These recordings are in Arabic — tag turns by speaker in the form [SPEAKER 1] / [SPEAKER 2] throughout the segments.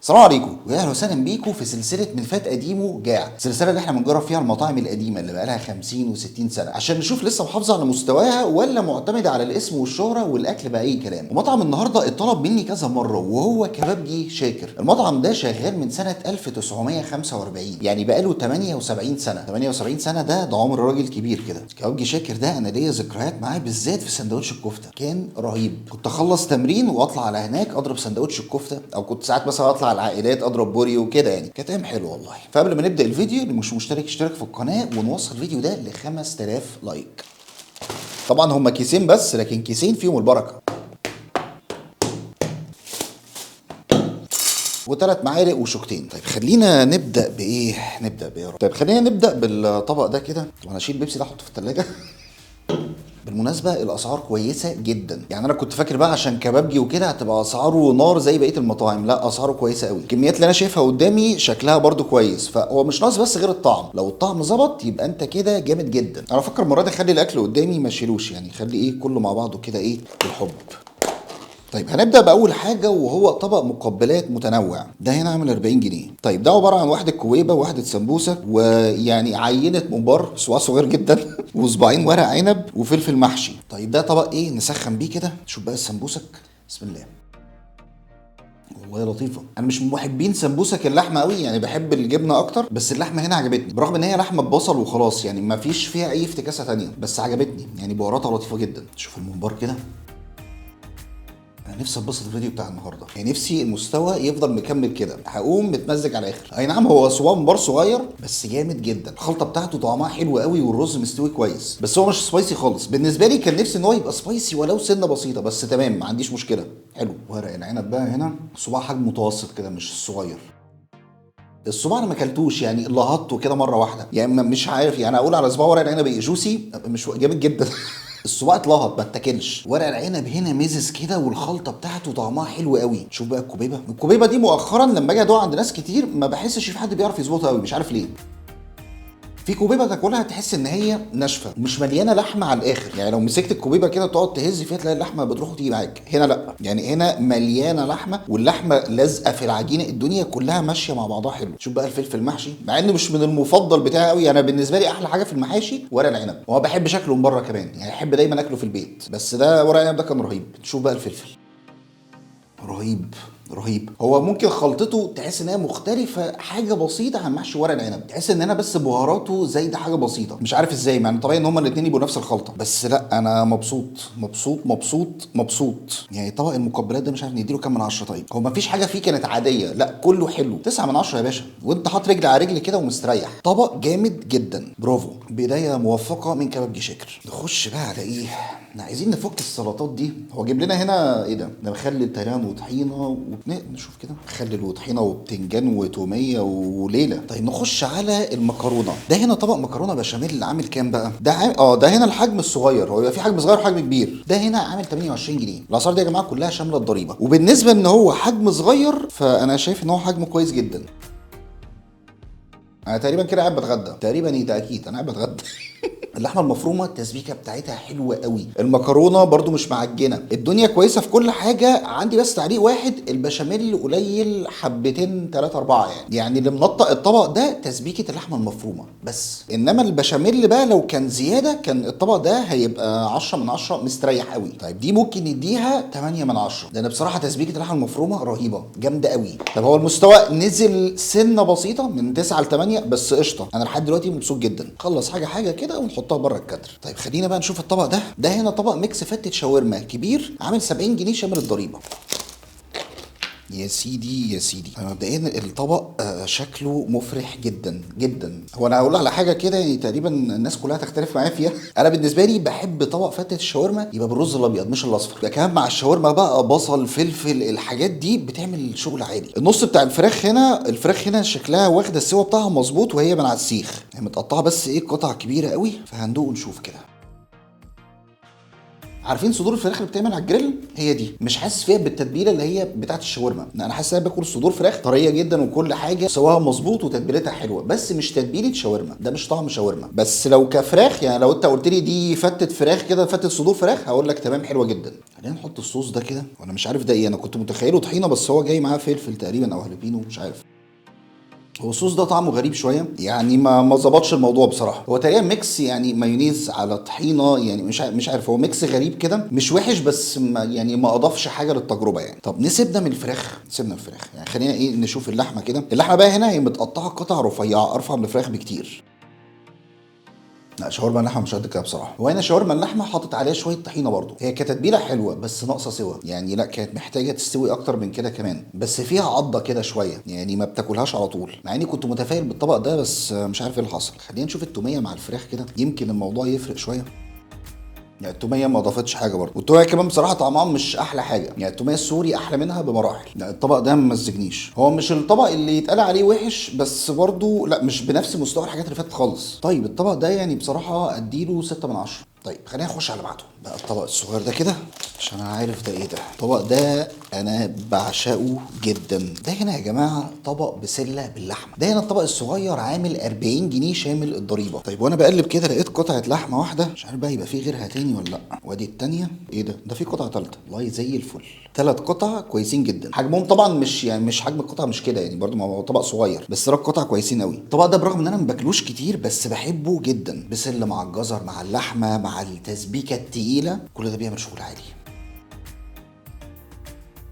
[SPEAKER 1] السلام عليكم واهلا وسهلا بيكم في سلسله من فات قديمه جاع، السلسله اللي احنا بنجرب فيها المطاعم القديمه اللي بقالها 50 و60 سنه عشان نشوف لسه محافظه على مستواها ولا معتمده على الاسم والشهره والاكل بقى اي كلام. ومطعم النهارده اتطلب مني كذا مره وهو كبابجي شاكر. المطعم ده شغال من سنه 1945، يعني بقاله 78 سنه. 78 سنه ده عمر راجل كبير كده. كبابجي شاكر ده انا ليا ذكريات معاه بالذات في سندوتش الكفته، كان رهيب. كنت اخلص تمرين واطلع على هناك اضرب سندوتش الكفته، او كنت ساعات مثلا اطلع على العائلات اضرب بوري وكده، يعني كانت ايام حلوه والله. فقبل ما نبدا الفيديو اللي مش مشترك اشترك في القناه ونوصل الفيديو ده ل 5000 لايك. طبعا هما كيسين بس، لكن كيسين فيهم البركه. وثلاث معالق وشوكتين. طيب خلينا نبدا بايه يا رب؟ طيب خلينا نبدا بالطبق ده كده. طبعا هشيل بيبسي ده احطه في الثلاجه. بالمناسبة الأسعار كويسة جدا، يعني أنا كنت فاكر بقى عشان كبابجي وكده هتبقى أسعاره نار زي بقية المطاعم، لا أسعاره كويسة قوي. الكميات اللي أنا شايفها قدامي شكلها برضو كويس، فهو مش ناقص بس غير الطعم. لو الطعم ظبط يبقى أنت كده جامد جدا. أنا بفكر المرة دي أخلي الأكل قدامي ما اشيلوش، يعني خلي إيه كله مع بعضه كده إيه بالحب. طيب هنبدا باول حاجه وهو طبق مقبلات متنوع. ده هنا عامل 40 جنيه. طيب ده عباره عن واحده كويبه وواحده سمبوسه ويعني عينه ممبار صباع صغير جدا وصباعين ورق عنب وفلفل محشي. طيب ده طبق ايه نسخن بيه كده. شوف بقى السمبوسك، بسم الله. والله لطيفه. انا مش من محبين سمبوسك اللحمه قوي، يعني بحب الجبنه اكتر، بس اللحمه هنا عجبتني برغم ان هي لحمه ببصل وخلاص، يعني ما فيش فيها اي افتكاسه ثانيه، بس عجبتني يعني بهاراتها لطيفه جدا. شوف الممبار كده. انا نفسي اتبسط الفيديو بتاع النهارده، يعني نفسي المستوى يفضل مكمل كده، هقوم متمزج على الاخر. اي نعم هو صباع ممبار صغير بس جامد جدا. الخلطه بتاعته طعمها حلو قوي والرز مستوي كويس، بس هو مش سبايسي خالص. بالنسبه لي كان نفسي ان هو يبقى سبايسي ولو سنه بسيطه، بس تمام ما عنديش مشكله. حلو. ورق العنب بقى هنا صباع حجم متوسط كده مش الصغير. الصباع انا ما اكلتوش، يعني لهطته كده مره واحده، يعني مش عارف يعني اقول على صباع ورق العنب ايه جوسي، مش جامد جدا. الصباع اتلهط ما اتاكلش. ورق العنب هنا مزز كده والخلطه بتاعته طعمها حلو قوي. شوف بقى الكوبيبه دي مؤخرا لما اجي ادوق عند ناس كتير ما بحسش في حد بيعرف يظبطها قوي، مش عارف ليه. في كوبيبه تاكلها تحس ان هي ناشفه مش مليانه لحمه على الاخر، يعني لو مسكت الكوبيبه كده تقعد تهز فيها تلاقي اللحمه بتروح وتيجي معاك. هنا لا، يعني هنا مليانه لحمه واللحمه لازقه في العجينه، الدنيا كلها ماشيه مع بعضها حلو. شوف بقى الفلفل محشي، مع انه مش من المفضل بتاعي قوي. انا بالنسبه لي احلى حاجه في المحاشي ورق العنب، وما بحب شكله من بره كمان، يعني احب دايما اكله في البيت، بس ده ورق العنب ده كان رهيب. شوف بقى الفلفل رهيب. هو ممكن خلطته تحس ان هي مختلفه حاجه بسيطه عن محشي ورق العنب، تحس ان انا بس بهاراته زايده حاجه بسيطه، مش عارف ازاي، مع ان طبيعي ان هما الاثنين يبقوا نفس الخلطه، بس لا انا مبسوط. يعني طبق المقبلات ده مش عارف نديله كام من 10. طيب هو مفيش حاجه فيه كانت عاديه، لا كله حلو. 9 من 10 يا باشا، وانت حاطط رجل على رجل كده ومستريح. طبق جامد جدا، برافو، بدايه موفقه من كبابجي شاكر. نخش بقى على ايه؟ احنا عايزين نفك السلطات دي. هو جايب لنا هنا ايه ده مخلل تيران وطحينه نشوف كده مخلل وطحينه وبتنجان وتوميه وليله. طيب نخش على المكرونه. ده هنا طبق مكرونه بشاميل اللي عامل كام بقى؟ ده ده هنا الحجم الصغير، هو يبقى في حجم صغير وحجم كبير. ده هنا عامل 28 جنيه. الاسعار دي يا جماعه كلها شامله الضريبه، وبالنسبه ان هو حجم صغير فانا شايف ان هو حجمه كويس جدا. انا تقريبا كده قاعد بتغدى، تقريبا ايه ده اكيد انا قاعد بتغدى. اللحمه المفرومه التسبيكه بتاعتها حلوه قوي. المكرونه برضو مش معجنه، الدنيا كويسه في كل حاجه. عندي بس تعليق واحد، البشاميل قليل حبتين 3 4، يعني اللي منطق الطبق ده تسبيكه اللحمه المفرومه بس، انما البشاميل بقى لو كان زياده كان الطبق ده هيبقى 10 من 10 مستريح قوي. طيب دي ممكن نديها 8 من 10، لان بصراحه تسبيكه اللحمه المفرومه رهيبه جامده قوي. طب هو المستوى نزل سنه بسيطه من 9 ل 8 بس قشطه، انا لحد دلوقتي مبسوط جدا. خلص حاجه كده ونحطها بره الكادر. طيب خلينا بقى نشوف الطبق ده. ده هنا طبق ميكس فتة شاورما كبير عامل 70 جنيه شامل الضريبه. يا سيدي مبدئيا الطبق شكله مفرح جدا. هو انا هقول على حاجه كده يعني تقريبا الناس كلها تختلف معايا فيها. انا بالنسبه لي بحب طبق فتة الشاورما يبقى بالرز الابيض مش الاصفر، يبقى كمان مع الشاورما بقى بصل فلفل الحاجات دي بتعمل شغل عالي. النص بتاع الفراخ هنا شكلها واخده السوا بتاعها مظبوط، وهي من على السيخ يعني متقطعه بس ايه قطع كبيره قوي، فهندوق ونشوف كده. عارفين صدور الفراخ اللي بتعمل على الجريل؟ هي دي. مش حاسس فيها بالتتبيله اللي هي بتاعه الشاورما، انا حاسس ان انا باكل صدور فراخ طريه جدا وكل حاجه سواها مظبوط وتتبيلتها حلوه، بس مش تتبيله شاورما، ده مش طعم شاورما. بس لو كفراخ يعني، لو انت قلت لي دي فتة فراخ كده، فتة صدور فراخ، هقول لك تمام حلوه جدا. خلينا نحط الصوص ده كده، وانا مش عارف ده ايه، انا كنت متخيله طحينه بس هو جاي معاه فلفل تقريبا او هالبينو، مش عارف. هو الصوص ده طعمه غريب شويه يعني، ما ظبطش الموضوع بصراحه. هو تقريبا ميكس يعني مايونيز على طحينه يعني، مش عارف هو ميكس غريب كده، مش وحش بس ما يعني ما اضافش حاجه للتجربه يعني. طب نسيبنا من الفراخ، سيبنا من الفراخ يعني، خلينا ايه نشوف اللحمه كده. اللحمه بقى هنا هي متقطعه قطع رفيعه ارفع من الفراخ بكتير. لا شاورما اللحمه مش قد كده بصراحه. هو هنا شاورما اللحمه حاطط عليها شويه طحينه برضو، هي كتتبيله حلوه بس ناقصه سوا يعني، لا كانت محتاجه تستوي اكتر من كده كمان، بس فيها عضه كده شويه يعني، ما بتاكلهاش على طول، مع اني كنت متفائل بالطبق ده بس مش عارف ايه اللي حصل. خلينا نشوف التوميه مع الفراخ كده، يمكن الموضوع يفرق شويه. يعني التوميه ما اضافتش حاجه برضه، والتوميه كمان بصراحه طعمها مش احلى حاجه يعني، التوميه السوري احلى منها بمراحل. لا الطبق ده ما مزجنيش، هو مش الطبق اللي يتقال عليه وحش بس برضه لا مش بنفس مستوى الحاجات اللي فاتت خالص. طيب الطبق ده يعني بصراحه اديله 6 من 10. طيب خلينا نخش على بعده بقى، الطبق الصغير ده كده عشان انا عارف ده ايه ده. الطبق ده انا بعشقه جدا. ده هنا يا جماعه طبق بسله باللحمه، ده هنا الطبق الصغير عامل 40 جنيه شامل الضريبه. طيب وانا بقلب كده لقيت قطعه لحمه واحده، مش عارف بقى يبقى في غيرها تاني ولا لا. وادي التانيه، ايه ده في قطعه ثالثه والله زي الفل. 3 قطع كويسين جدا، حجمهم طبعا مش يعني مش حجم القطعه مش كده يعني، برده ما هو طبق صغير بس 3 قطع كويسين قوي. الطبق ده برغم ان انا ما باكلوش كتير بس بحبه جدا، بسله مع الجزر مع اللحمه مع التسبيكه التقيله، كل ده بيعمل شغل عالي.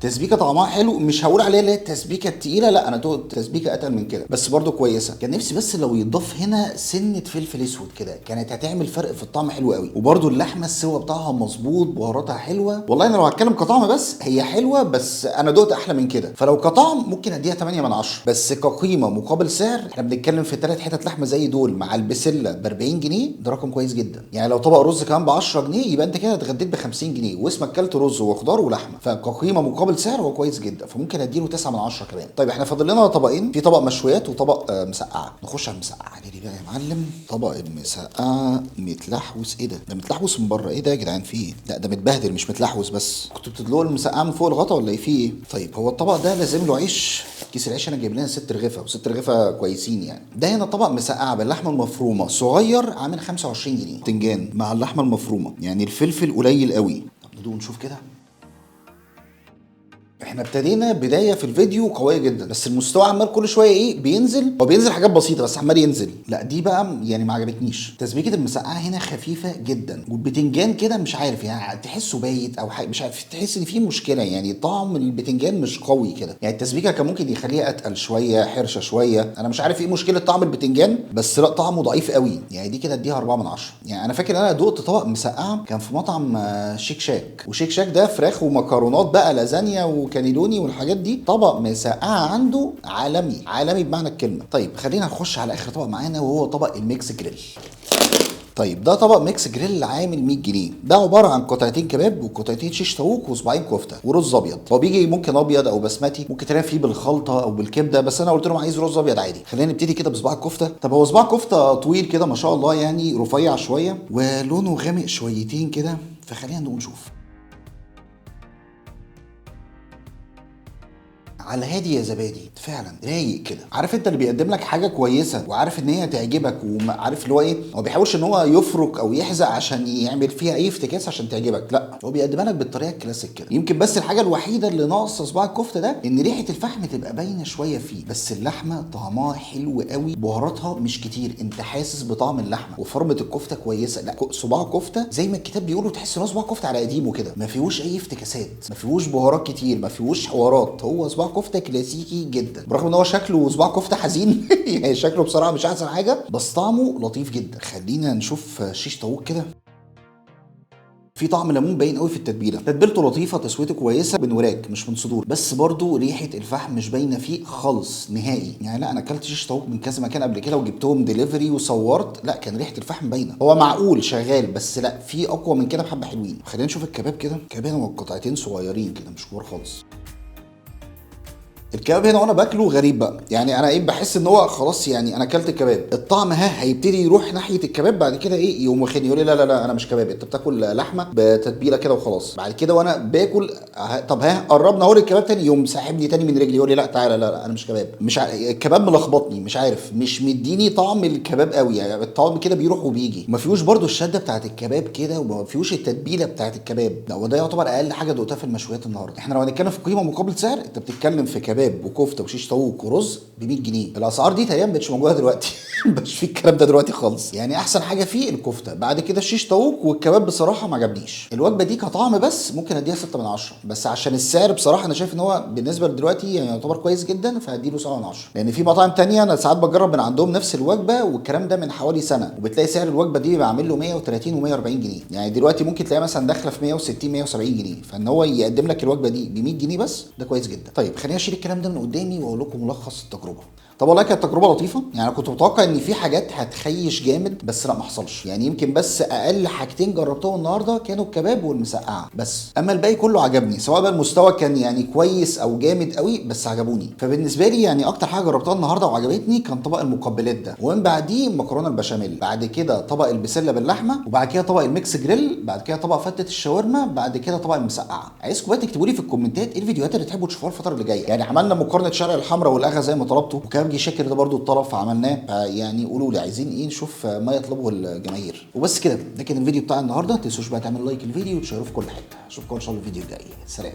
[SPEAKER 1] تسبيكه طعمها حلو، مش هقول عليها اللي هي التسبيكه التقيله، لا انا دوقت تسبيكه اتقل من كده بس برضو كويسه. كان نفسي بس لو يضاف هنا سنه فلفل اسود كده، كانت هتعمل فرق في الطعم حلو قوي. وبرضو اللحمه السوا بتاعها مظبوط، بهاراتها حلوه. والله انا لو هتكلم كطعم بس هي حلوه، بس انا دوقت احلى من كده، فلو كطعم ممكن اديها 8 من 10. بس كقيمه مقابل سعر، احنا بنتكلم في 3 حتت لحمه زي دول مع البسله ب 40 جنيه، ده رقم كويس جدا يعني. لو طبق رز كمان ب 10 جنيه يبقى انت كده اتغديت ب 50 جنيه واسمك كلت رز وخضار ولحمه، فكقيمه مقابل سعر هو كويس جدا، فممكن اديله 9 من 10 كمان. طيب احنا فاضل لنا طبقين، في طبق مشويات وطبق مسقعه. نخش على المسقعه دي بقى يا معلم. طبق المسقعه متلحوس، ايه ده متلحوس من بره، ايه ده يا جدعان في ايه؟ لا ده متبهدل مش متلحوس بس. كنتوا بتدلقوا المسقعه من فوق الغطا ولا ايه في ايه؟ طيب هو الطبق ده لازم له عيش، كيس العيش انا جايب لنا 6 رغيفه و6 رغيفه كويسين يعني. ده هنا طبق مسقعه باللحمه المفرومه صغير عامل 25 جنيه، بتنجان مع اللحمه المفرومه يعني، الفلفل قليل قوي. طب ندوق نشوف كده. احنا ابتدينا بدايه في الفيديو قويه جدا، بس المستوى عمال كل شويه ايه بينزل، هو بينزل حاجات بسيطه بس عمال ينزل. لا دي بقى يعني ما عجبتنيش. تسبيكه المسقعه هنا خفيفه جدا، والبتنجان كده مش عارف يعني تحسه بايت او حاجه، مش عارف تحس ان في مشكله يعني، طعم البتنجان مش قوي كده يعني. التسبيكه كان ممكن يخليها اتقل شويه، حرشه شويه، انا مش عارف ايه مشكله طعم البتنجان، بس لا طعمه ضعيف قوي يعني. دي كده اديها 4 من 10 يعني. انا فاكر انا دقت طبق مسقعه كان في مطعم شيك شاك، وشيك شاك ده فراخ ومكرونات بقى لازانيا وكانيلوني والحاجات دي، طبق مسقعه عنده عالمي عالمي بمعنى الكلمه. طيب خلينا نخش على اخر طبق معانا وهو طبق الميكس جريل. طيب ده طبق ميكس جريل عامل 100 جنيه، ده عباره عن قطعتين كباب وقطعتين شيش طاووق وصباعين كفته ورز ابيض. هو بيجي ممكن ابيض او بسمتي، ممكن تلاقي فيه بالخلطه او بالكبده، بس انا قلت لهم عايز رز ابيض عادي. خلينا نبتدي كده بصباع الكفته. طب هو صباع كفته طويل كده ما شاء الله يعني، رفيع شويه ولونه غامق شويتين كده، فخلينا نقول نشوف. على هادي يا زبادي، فعلا رايق كده. عارف انت اللي بيقدم لك حاجه كويسه وعارف ان هي تعجبك، وعارف اللي هو ايه، هو بيحاولش ان هو يفرك او يحزق عشان يعمل فيها اي افتكاس عشان تعجبك، لا هو بيقدمها لك بالطريقه الكلاسيك كده. يمكن بس الحاجه الوحيده اللي ناقصه صباع الكفته ده ان ريحه الفحم تبقى باينه شويه فيه، بس اللحمه طعمها حلو قوي، بهاراتها مش كتير، انت حاسس بطعم اللحمه، وفرمه الكفته كويسه. لا صباع كفته زي ما الكتاب بيقولوا، تحس ان هو صباع كفته على قديمه كده، ما فيهوش اي افتكاسات، ما فيهوش بهارات كتير، ما فيهوش حوارات، هو صباع كفته كلاسيكي جدا، برغم ان هو شكله صباع كفته حزين يعني شكله بصراحه مش احسن حاجه، بس طعمه لطيف جدا. خلينا نشوف شيش طاووق كده. في طعم ليمون باين قوي في التتبيله، تتبيلته لطيفه، تسويته كويسه، من وراك مش من صدور، بس برضو ريحه الفحم مش باينه فيه خالص نهائي يعني. لا انا اكلت شيش طاووق من كذا مكان قبل كده وجبتهم ديليفري وصورت، لا كان ريحه الفحم باينه. هو معقول شغال بس لا في اقوى من كده بحبه حلوين. خلينا نشوف الكباب كده. كباب والقطعتين صغيرين كده مش كبار خالص. الكباب هنا وانا باكله غريب بقى، يعني انا ايه بحس ان هو خلاص، يعني انا اكلت الكباب الطعم هيبتدي يروح ناحيه الكباب، بعد كده ايه يقوم واخدني يقول لي لا لا لا انا مش كباب، انت بتاكل لحمه بتتبيله كده وخلاص. بعد كده وانا باكل طب قربنا اهو الكباب تاني، يقوم ساحبني تاني من رجلي يقول لي لا تعالى لا لا انا مش كباب. مش الكباب ملخبطني، مش عارف، مش مديني طعم الكباب قوي، يعني الطعم كده بيروح وبيجي، ما فيهوش برده الشده بتاعت الكباب كده، وما فيهوش التتبيله بتاعت الكباب. لا وده يعتبر اقل حاجه دقتها في المشويات النهارده. احنا لو هنتكلم في قيمه مقابل سعر، انت بتتكلم في كباب وكفته وشيش طاووق ورز ب 100 جنيه. الاسعار دي تقريبا مش موجوده دلوقتي مش في الكلام ده دلوقتي خالص. يعني احسن حاجه فيه الكفته، بعد كده الشيش طاووق، والكباب بصراحه ما عجبنيش. الوجبه دي كطعم بس ممكن اديها 6 من 10، بس عشان السعر بصراحه انا شايف ان هو بالنسبه لدلوقتي يعني يعتبر كويس جدا، فهديله 7 من 10. لان في مطاعم تانية انا ساعات بجرب من عندهم نفس الوجبه والكلام ده من حوالي سنه، وبتلاقي سعر الوجبه دي بعمل له 130 و140 جنيه، يعني دلوقتي ممكن تلاقيها مثلا داخله في 160 170 جنيه، فان هو يقدم لك الوجبه دي ب 100 جنيه بس ده كويس جدا. طيب خليني اشيل الكلام ده من قدامي واقول لكم ملخص التجربه. طب والله كانت تجربه لطيفه، يعني انا كنت متوقع ان في حاجات هتخيش جامد، بس لا ما حصلش. يعني يمكن بس اقل حاجتين جربتهم النهارده كانوا الكباب والمسقعه بس، اما الباقي كله عجبني، سواء بقى المستوى كان يعني كويس او جامد قوي، بس عجبوني. فبالنسبه لي يعني اكتر حاجه جربتها النهارده وعجبتني كان طبق المقبلات ده، ومن بعديه مكرونه البشاميل، بعد كده طبق البسله باللحمه، وبعد كده طبق الميكس جريل، بعد كده طبق فته الشاورما، بعد كده طبق المسقعه. عايزكم بقى تكتبوا لي في الكومنتات ايه الفيديوهات اللي تحبوا تشوفوها الفتره اللي جايه. يعني عملنا مقارنه شارع الحمراء والاغا زي ما طلبتوا، وكبابجي شاكر ده برضو الطلب فعملناه، يعني قولوا لي عايزين ايه نشوف ما يطلبه الجماهير. وبس كده، ده كان الفيديو بتاع النهارده. ما تنسوش بقى تعملوا لايك الفيديو وتشيروه في كل حته. اشوفكم ان شاء الله الفيديو الجاي. سلام.